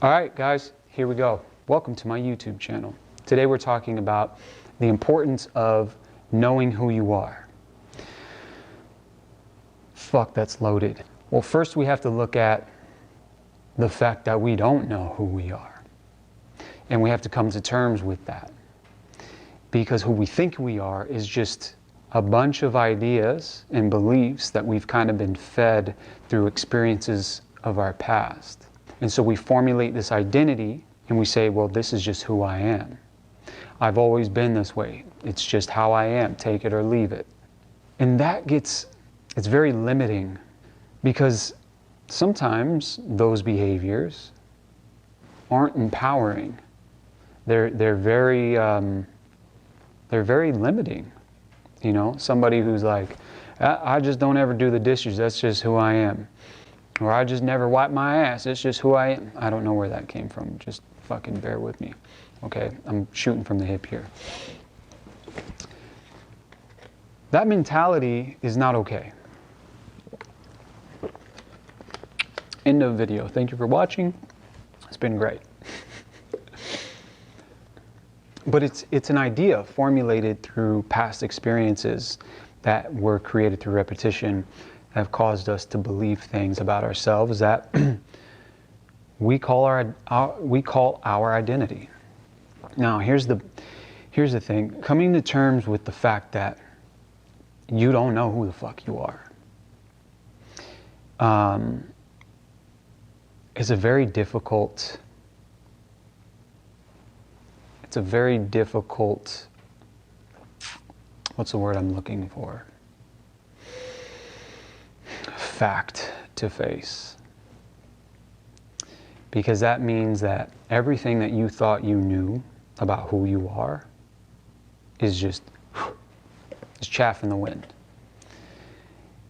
All right, guys, here we go. Welcome to my YouTube channel. Today we're talking about the importance of knowing who you are. Fuck, that's loaded. Well, first we have to look at the fact that we don't know who we are. And we have to come to terms with that. Because who we think we are is just a bunch of ideas and beliefs that we've kind of been fed through experiences of our past. And so we formulate this identity and we say, well, this is just who I am. I've always been this way. It's just how I am. Take it or leave it. And it's very limiting because sometimes those behaviors aren't empowering. They're very limiting. You know, somebody who's like, I just don't ever do the dishes. That's just who I am. Or I just never wipe my ass. It's just who I am. I don't know where that came from. Just fucking bear with me. Okay, I'm shooting from the hip here. That mentality is not okay. End of video. Thank you for watching. It's been great. But it's an idea formulated through past experiences that were created through repetition, have caused us to believe things about ourselves that we call our identity. Now, here's the thing. Coming to terms with the fact that you don't know who the fuck you are is a very difficult. It's a very difficult. What's the word I'm looking for? Fact to face. Because that means that everything that you thought you knew about who you are is just chaff in the wind.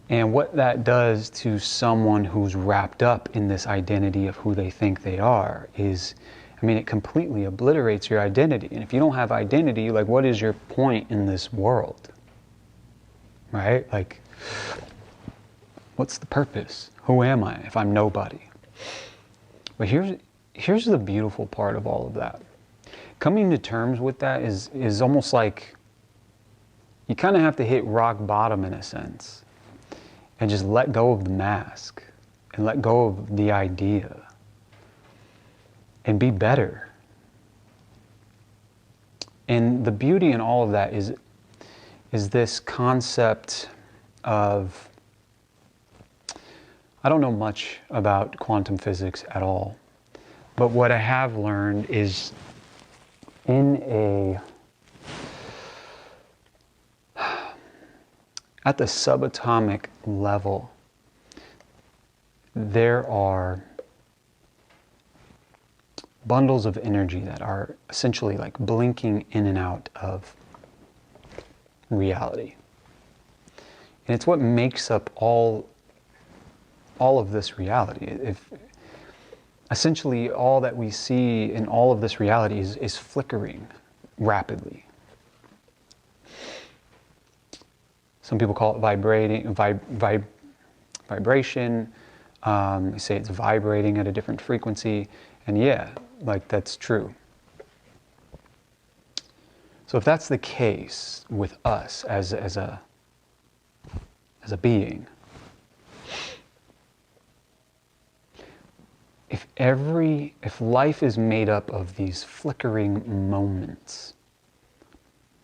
And what that does to someone who's wrapped up in this identity of who they think they are is, I mean, it completely obliterates your identity. And if you don't have identity, like, what is your point in this world? Right? Like, what's the purpose? Who am I if I'm nobody? But here's the beautiful part of all of that. Coming to terms with that is almost like you kind of have to hit rock bottom in a sense and just let go of the mask and let go of the idea and be better. And the beauty in all of that is this concept of, I don't know much about quantum physics at all, but what I have learned is at the subatomic level, there are bundles of energy that are essentially like blinking in and out of reality. And it's what makes up all of this reality. Essentially all that we see in all of this reality is flickering rapidly. Some people call it vibration. They say it's vibrating at a different frequency. And yeah, like, that's true. So if that's the case with us as a being, if life is made up of these flickering moments,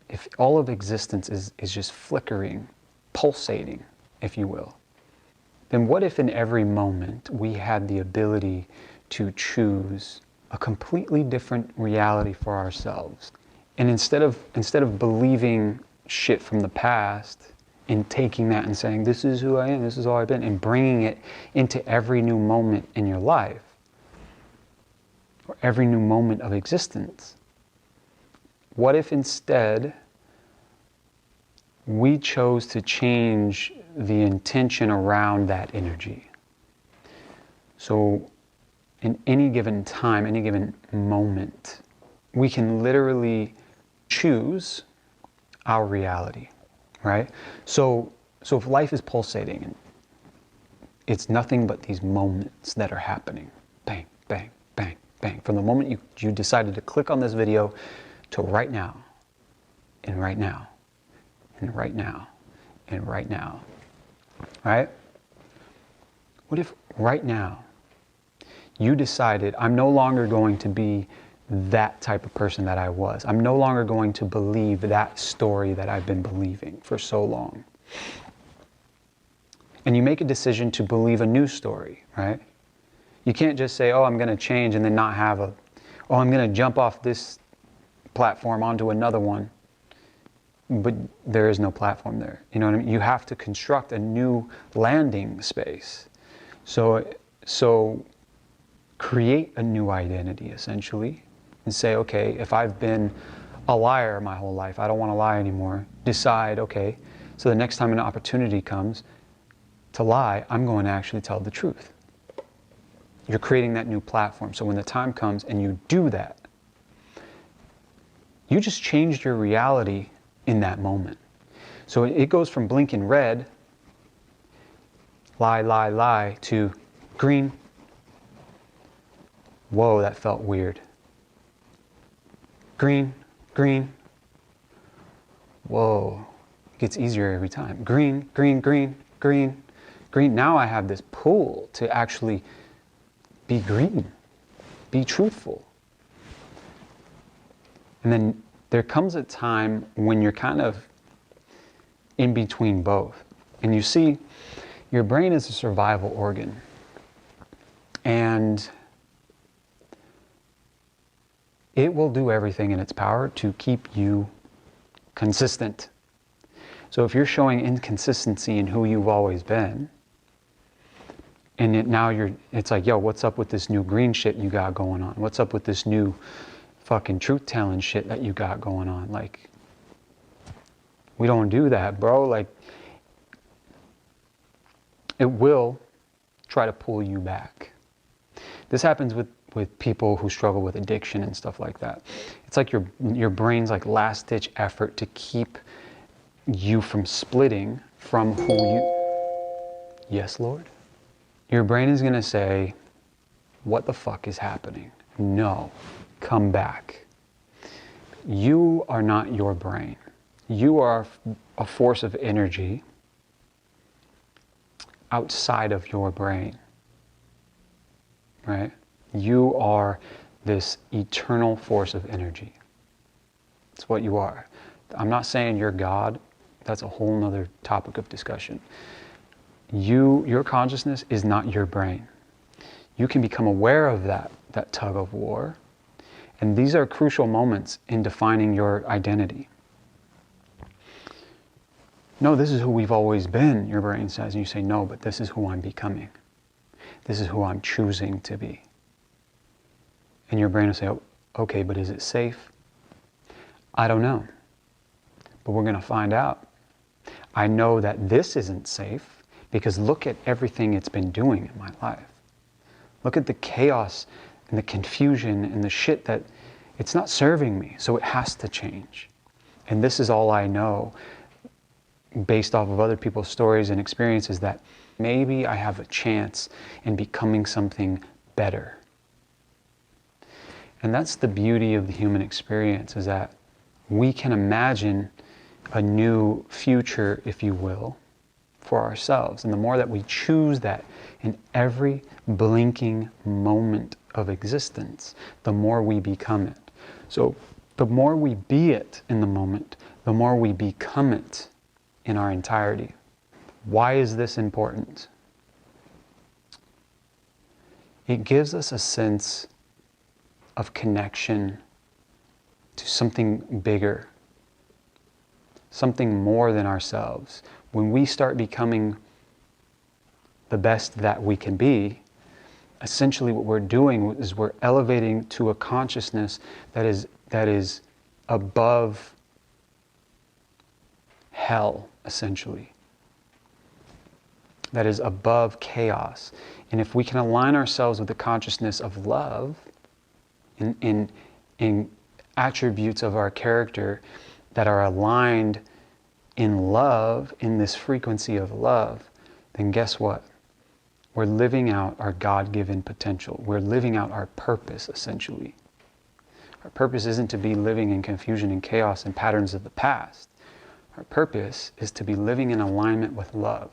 if all of existence is just flickering, pulsating, if you will, then what if in every moment we had the ability to choose a completely different reality for ourselves? And instead of believing shit from the past and taking that and saying, this is who I am, this is all I've been, and bringing it into every new moment in your life, or every new moment of existence, what if instead we chose to change the intention around that energy? So in any given time, any given moment, we can literally choose our reality, right? So if life is pulsating, it's nothing but these moments that are happening. Bang, bang, bang, Bang. From the moment you decided to click on this video to right now, and right now, and right now, and right now. Right? What if right now you decided, I'm no longer going to be that type of person that I was. I'm no longer going to believe that story that I've been believing for so long. And you make a decision to believe a new story, right? You can't just say, oh, I'm going to change and then not have oh, I'm going to jump off this platform onto another one. But there is no platform there. You know what I mean? You have to construct a new landing space. So create a new identity, essentially, and say, okay, if I've been a liar my whole life, I don't want to lie anymore. Decide, okay, so the next time an opportunity comes to lie, I'm going to actually tell the truth. You're creating that new platform. So when the time comes and you do that, you just changed your reality in that moment. So it goes from blinking red, lie, lie, lie, to green. Whoa, that felt weird. Green, green. Whoa, it gets easier every time. Green, green, green, green, green. Now I have this pull to actually be green, be truthful. And then there comes a time when you're kind of in between both. And you see, your brain is a survival organ. And it will do everything in its power to keep you consistent. So if you're showing inconsistency in who you've always been, and it's like, yo, what's up with this new green shit you got going on? What's up with this new fucking truth-telling shit that you got going on? Like, we don't do that, bro. Like, it will try to pull you back. This happens with people who struggle with addiction and stuff like that. It's like your brain's like last-ditch effort to keep you from splitting from who you... Yes, Lord? Your brain is going to say, what the fuck is happening? No, come back. You are not your brain. You are a force of energy outside of your brain, right? You are this eternal force of energy. That's what you are. I'm not saying you're God. That's a whole nother topic of discussion. Your consciousness is not your brain. You can become aware of that tug of war. And these are crucial moments in defining your identity. No, this is who we've always been, your brain says. And you say, no, but this is who I'm becoming. This is who I'm choosing to be. And your brain will say, oh, okay, but is it safe? I don't know. But we're going to find out. I know that this isn't safe because look at everything it's been doing in my life. Look at the chaos and the confusion and the shit that it's not serving me. So it has to change. And this is all I know based off of other people's stories and experiences, that maybe I have a chance in becoming something better. And that's the beauty of the human experience, is that we can imagine a new future, if you will, for ourselves. And the more that we choose that in every blinking moment of existence, the more we become it. So the more we be it in the moment, the more we become it in our entirety. Why is this important? It gives us a sense of connection to something bigger, something more than ourselves. When we start becoming the best that we can be, essentially what we're doing is we're elevating to a consciousness that is above hell, essentially. That is above chaos. And if we can align ourselves with the consciousness of love in attributes of our character that are aligned in love, in this frequency of love, then guess what? We're living out our God-given potential. We're living out our purpose, essentially. Our purpose isn't to be living in confusion and chaos and patterns of the past. Our purpose is to be living in alignment with love.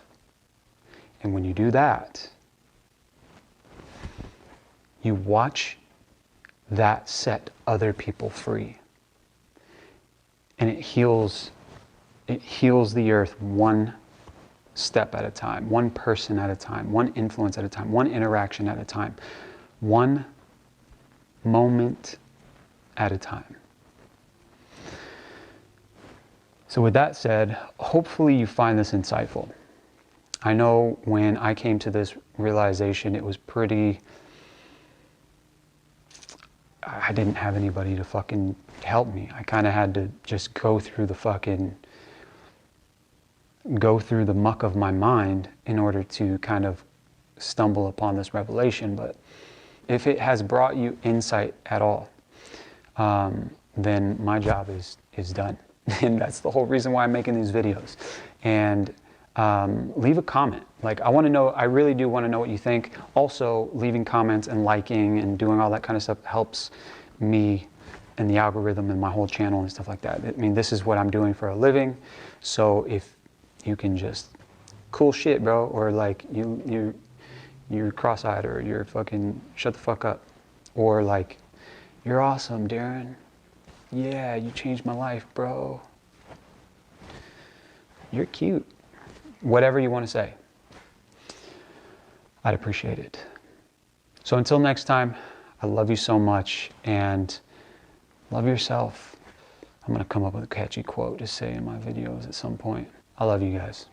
And when you do that, you watch that set other people free. And it heals the earth one step at a time, one person at a time, one influence at a time, one interaction at a time, one moment at a time. So with that said, hopefully you find this insightful. I know when I came to this realization, it was I didn't have anybody to fucking help me. I kind of had to just go through the muck of my mind in order to kind of stumble upon this revelation. But if it has brought you insight at all, then my job is done. And that's the whole reason why I'm making these videos. And leave a comment. Like, I really do want to know what you think. Also, leaving comments and liking and doing all that kind of stuff helps me and the algorithm and my whole channel and stuff like that. I mean, this is what I'm doing for a living. So if you can just, cool shit, bro, or like you're cross-eyed, or you're fucking shut the fuck up, or like, you're awesome, Darren. Yeah, you changed my life, bro. You're cute. Whatever you want to say, I'd appreciate it. So until next time, I love you so much, and love yourself. I'm going to come up with a catchy quote to say in my videos at some point. I love you guys.